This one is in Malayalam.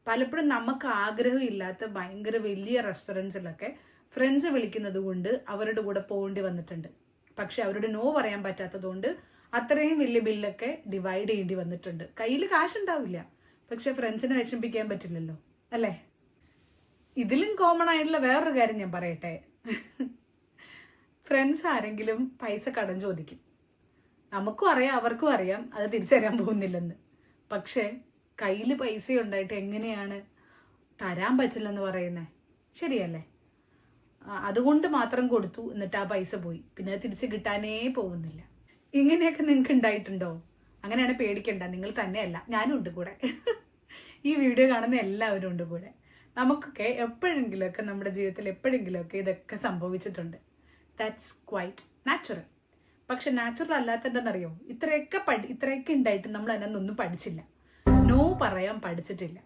പലപ്പോഴും നമുക്ക് ആഗ്രഹമില്ലാത്ത ഭയങ്കര വലിയ റെസ്റ്റോറൻറ്റ്സിലൊക്കെ ഫ്രണ്ട്സ് വിളിക്കുന്നത് കൊണ്ട് അവരുടെ കൂടെ പോകേണ്ടി വന്നിട്ടുണ്ട്. പക്ഷെ അവരോട് നോ പറയാൻ പറ്റാത്തത് കൊണ്ട് അത്രയും വലിയ ബില്ലൊക്കെ ഡിവൈഡ് ചെയ്യേണ്ടി വന്നിട്ടുണ്ട്. കയ്യിൽ കാശുണ്ടാവില്ല, പക്ഷെ ഫ്രണ്ട്സിനെ വിഷമിപ്പിക്കാൻ പറ്റില്ലല്ലോ അല്ലേ? ഇതിലും കോമൺ ആയിട്ടുള്ള വേറൊരു കാര്യം ഞാൻ പറയട്ടെ. ഫ്രണ്ട്സ് ആരെങ്കിലും പൈസ കടം ചോദിക്കും. നമുക്കും അറിയാം, അവർക്കും അറിയാം അത് തിരിച്ചറിയാൻ പോകുന്നില്ലെന്ന്. പക്ഷേ കയ്യിൽ പൈസ ഉണ്ടായിട്ട് എങ്ങനെയാണ് തരാൻ പറ്റില്ലെന്ന് പറയുന്നത്? ശരിയല്ലേ? അതുകൊണ്ട് മാത്രം കൊടുത്തു, എന്നിട്ട് ആ പൈസ പോയി, പിന്നെ അത് തിരിച്ച് കിട്ടാനേ പോകുന്നില്ല. ഇങ്ങനെയൊക്കെ നിങ്ങൾക്ക് ഉണ്ടായിട്ടുണ്ടോ? അങ്ങനെയാണ് പേടിക്കണ്ട, നിങ്ങൾ തന്നെയല്ല, ഞാനും ഉണ്ട് കൂടെ. ഈ വീഡിയോ കാണുന്ന എല്ലാവരും ഉണ്ട് കൂടെ. നമുക്കൊക്കെ എപ്പോഴെങ്കിലുമൊക്കെ നമ്മുടെ ജീവിതത്തിൽ എപ്പോഴെങ്കിലുമൊക്കെ ഇതൊക്കെ സംഭവിച്ചിട്ടുണ്ട്. That's quite natural. പക്ഷെ നാച്ചുറൽ അല്ലാത്ത എന്താണെന്നറിയോ? ഇത്രയൊക്കെ ഉണ്ടായിട്ട് നമ്മൾ അതിനൊന്നും പഠിച്ചില്ല, നോ പറയാൻ പഠിച്ചിട്ടില്ല.